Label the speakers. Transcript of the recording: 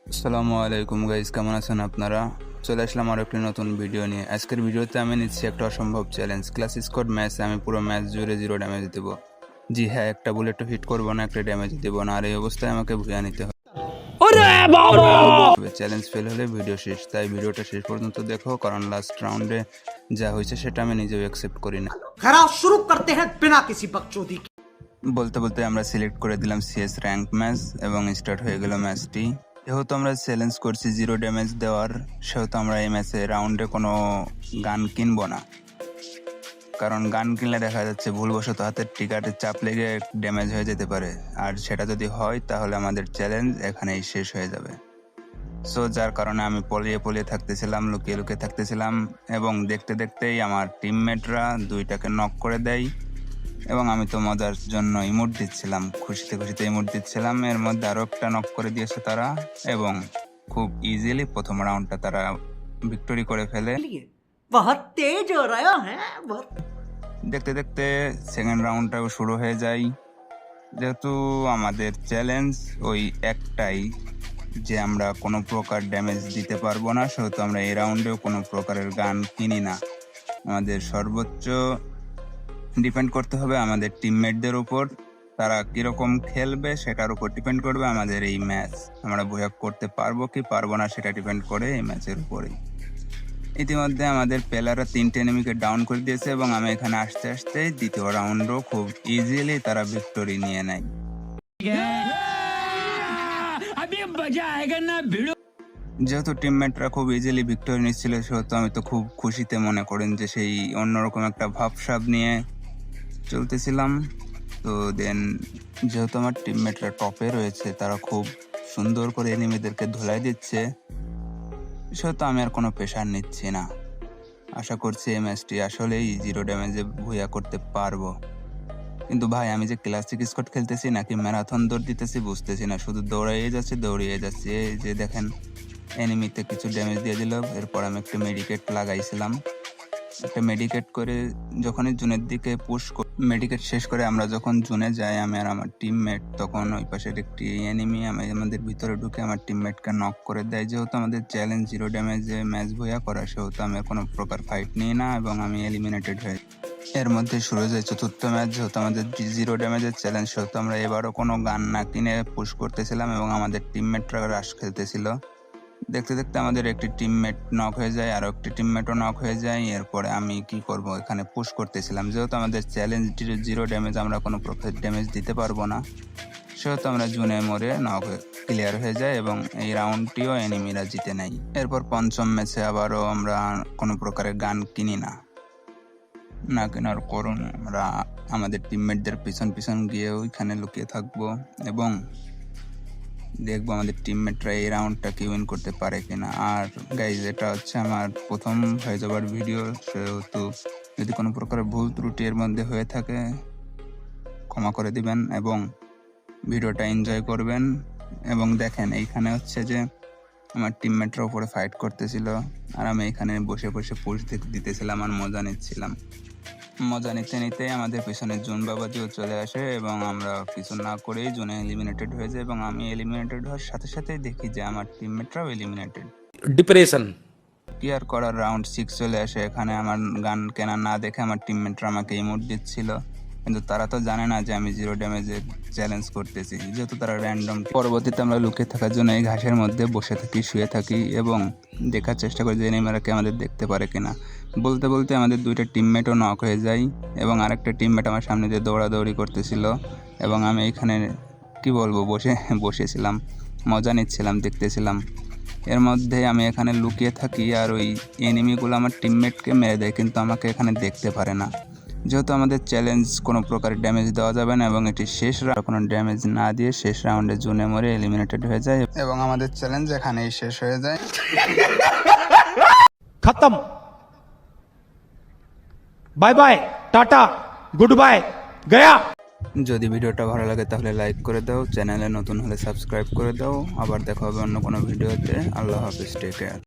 Speaker 1: আসসালামু আলাইকুম গাইজ, কেমন আছেন আপনারা? চলে আসলাম আরও একটি নতুন ভিডিও নিয়ে। আজকের ভিডিওতে আমি নিচ্ছি একটা অসম্ভব চ্যালেঞ্জ। ক্লাস স্কোয়াড ম্যাচে আমি পুরো ম্যাচ জুড়ে 0 ড্যামেজ দেবো। জি হ্যাঁ, একটা বুলেটও হিট করবো না, একটা ড্যামেজ দেবো না, আর এই অবস্থায় আমাকে ভুয়া নিতে হবে। চ্যালেঞ্জ ফেল হলে ভিডিও শেষ, তাই ভিডিওটা শেষ পর্যন্ত দেখো, কারণ লাস্ট রাউন্ডে যা হয়েছে সেটা আমি নিজেও অ্যাকসেপ্ট করি না।
Speaker 2: शुरू करते हैं बिना किसी बकचोदी के।
Speaker 1: বলতে বলতে আমরা সিলেক্ট করে দিলাম সিএস র্যাঙ্ক ম্যাচ এবং স্টার্ট হয়ে গেল ম্যাচটি। যেহেতু আমরা চ্যালেঞ্জ করছি 0 ড্যামেজ দেওয়ার, সেহেতু আমরা এই ম্যাচে রাউন্ডে কোনো গান কিনবো না, কারণ গান কিনলে দেখা যাচ্ছে ভুলবশত হাতের টিকাতে চাপ লেগে ড্যামেজ হয়ে যেতে পারে, আর সেটা যদি হয় তাহলে আমাদের চ্যালেঞ্জ এখানেই শেষ হয়ে যাবে। সো যার কারণে আমি পলিয়ে থাকতেছিলাম, লুকিয়ে লুকিয়ে থাকতেছিলাম, এবং দেখতে দেখতেই আমার টিমমেটরা 2টাকে নক করে দেয়, এবং আমি তো মজার জন্য ইমোট দিচ্ছিলাম, খুশিতে ইমোট দিচ্ছিলাম। এর মধ্যে আরও একটা নক করে দিয়েছে তারা, এবং খুব ইজিলি প্রথম রাউন্ডটা তারা ভিক্টোরি করে ফেলে।
Speaker 2: बहुत तेज हो रहा है बहुत।
Speaker 1: দেখতে দেখতে সেকেন্ড রাউন্ডটাও শুরু হয়ে যায়। যেহেতু আমাদের চ্যালেঞ্জ ওই একটাই যে আমরা কোনো প্রকার ড্যামেজ দিতে পারবো না, সেহেতু আমরা এই রাউন্ডেও কোনো প্রকারের গান কিনি না। আমাদের সর্বোচ্চ ডিপেন্ড করতে হবে আমাদের টিমমেটদের উপর, তারা কিরকম খেলবে সেটার উপর ডিপেন্ড করবে আমাদের এই ম্যাচ। আমরা ভুয়া করতে পারবো কি পারবো না সেটা ডিপেন্ড করে এই ম্যাচের উপরেই। ইতিমধ্যে আমাদের প্লেয়াররা 3টে এনিমিকে ডাউন করে দিয়েছে, এবং আমি এখানে আসতে আসতে দ্বিতীয় রাউন্ডও খুব ইজিলি তারা ভিক্টোরি নিয়ে নেয়। যেহেতু টিমমেটরা খুব ইজিলি ভিক্টোরি নিচ্ছিল, সেহেতু আমি তো খুব খুশিতে, মনে করেন যে সেই অন্যরকম একটা ভাবসাব নিয়ে চলতেছিলাম। তো দেন যেহেতু আমার টিমমেটরা টপে রয়েছে, তারা খুব সুন্দর করে এনিমিদেরকে ধুলাই দিচ্ছে, সেহেতু আমি আর কোনো প্রেশার নিচ্ছি না। আশা করছি এই ম্যাচটি আসলেই 0 ড্যামেজে ভুয়া করতে পারবো। কিন্তু ভাই, আমি যে ক্লাসিক স্কোয়াড খেলতেছি নাকি ম্যারাথন দৌড় দিতেছি বুঝতেছি না, শুধু দৌড়াইয়ে যাচ্ছে। এই যে দেখেন, এনিমিতে কিছু ড্যামেজ দিয়ে দিল, এরপর আমি একটা মেডিকেট লাগাইছিলাম। একটা মেডিকেট করে যখনই জুনের দিকে মেডিকেট শেষ করে আমরা যখন জুনে যাই, আমি আর আমার টিমমেট, তখন ওই পাশের একটি এনিমি আমাদের ভিতরে ঢুকে আমার টিমমেটকে নক করে দেয়। যেহেতু আমাদের চ্যালেঞ্জ 0 ড্যামেজে ম্যাচ ভুয়া করা, সেহেতু আমি আর কোনো প্রকার ফাইট নিই না, এবং আমি এলিমিনেটেড হই। এর মধ্যে শুরু হয়ে যায় চতুর্থ ম্যাচ। যেহেতু আমাদের 0 ড্যামেজের চ্যালেঞ্জ, সেহেতু আমরা এবারও কোনো গান না কিনে পুশ করতেছিলাম, এবং আমাদের টিমমেটরা রাশ খেলতেছিল। দেখতে দেখতে আমাদের একটি টিমমেট নক হয়ে যায়, আরও একটি টিমমেটও নক হয়ে যায়। এরপরে আমি কি করব, এখানে পুশ করতেছিলাম। যেহেতু আমাদের চ্যালেঞ্জ 0 ড্যামেজ, আমরা কোনো প্রকার ড্যামেজ দিতে পারবো না, সেহেতু আমরা জুনে মরে নক ক্লিয়ার হয়ে যায়, এবং এই রাউন্ডটিও এনিমিরা জিতে নেয়। এরপর পঞ্চম ম্যাচে আবারও আমরা কোনো প্রকারের গান কিনি না কেনার করুন আমরা আমাদের টিমমেটদের পিছন গিয়ে ওইখানে লুকিয়ে থাকবো, এবং দেখবো আমাদের টিমমেটরা এই রাউন্ডটা কি উইন করতে পারে কিনা। আর গাইজ, এটা হচ্ছে আমার প্রথম হয়ে যাবার ভিডিও, সেহেতু যদি কোনো প্রকার ভুল ত্রুটি এর মধ্যে হয়ে থাকে ক্ষমা করে দিবেন, এবং ভিডিওটা এনজয় করবেন। এবং দেখেন, এইখানে হচ্ছে যে আমার টিমমেটরা উপরে ফাইট করতেছিল, আর আমি এখানে বসে পুশ দিতেছিলাম আর মজা নিতে আমাদের পেছনে জুন বাবাজিও চলে আসে, এবং আমরা কিছু না করেই জুনে এলিমিনেটেড হয়ে যায়, এবং আমি এলিমিনেটেড হওয়ার সাথে সাথেই দেখি যে আমার টিমমেটরাও এলিমিনেটেড।
Speaker 3: ডিপ্রেশন
Speaker 1: ক্লিয়ার করার রাউন্ড 6 চলে আসে। এখানে আমার গান কেনা না দেখে আমার টিমমেটরা আমাকে ইমোট দিচ্ছিল, কিন্তু তারা তো জানে না যে আমি 0 ড্যামেজের চ্যালেঞ্জ করতেছি। যেহেতু তারা র্যান্ডম, পরবর্তীতে আমরা লুকিয়ে থাকার জন্য এই ঘাসের মধ্যে বসে থাকি, শুয়ে থাকি, এবং দেখার চেষ্টা করি যে এনিমিরা কি আমাদের দেখতে পারে কিনা। বলতে বলতে আমাদের 2টা টিমমেটও নক হয়ে যায়, এবং আরেকটা টিমমেট আমার সামনে দিয়ে দৌড়াদৌড়ি করতেছিল, এবং আমি এখানে কি বলবো, বসেছিলাম, মজা নিচ্ছিলাম, দেখতেছিলাম। এর মধ্যে আমি এখানে লুকিয়ে থাকি, আর ওই এনিমিগুলো আমার টিমমেটকে মেরে দেয়, কিন্তু আমাকে এখানে দেখতে পারে না। যেহেতু আমাদের চ্যালেঞ্জ কোনো প্রকার ড্যামেজ দেওয়া যাবে না, এবং এটি শেষ রাউন্ড, কোনো ড্যামেজ না দিয়ে শেষ রাউন্ডে জুনে মরে এলিমিনেটেড হয়ে যায়, এবং আমাদের চ্যালেঞ্জ এখানেই শেষ হয়ে যায়।
Speaker 3: খতম। Bye bye, tata, good bye, Gaya.
Speaker 1: যদি ভিডিওটা ভালো লাগে তাহলে লাইক করে দাও, চ্যানেলে নতুন হলে সাবস্ক্রাইব করে দাও। আবার দেখা হবে অন্য কোনো ভিডিওতে। আল্লাহ হাফিজ, টেক কেয়ার।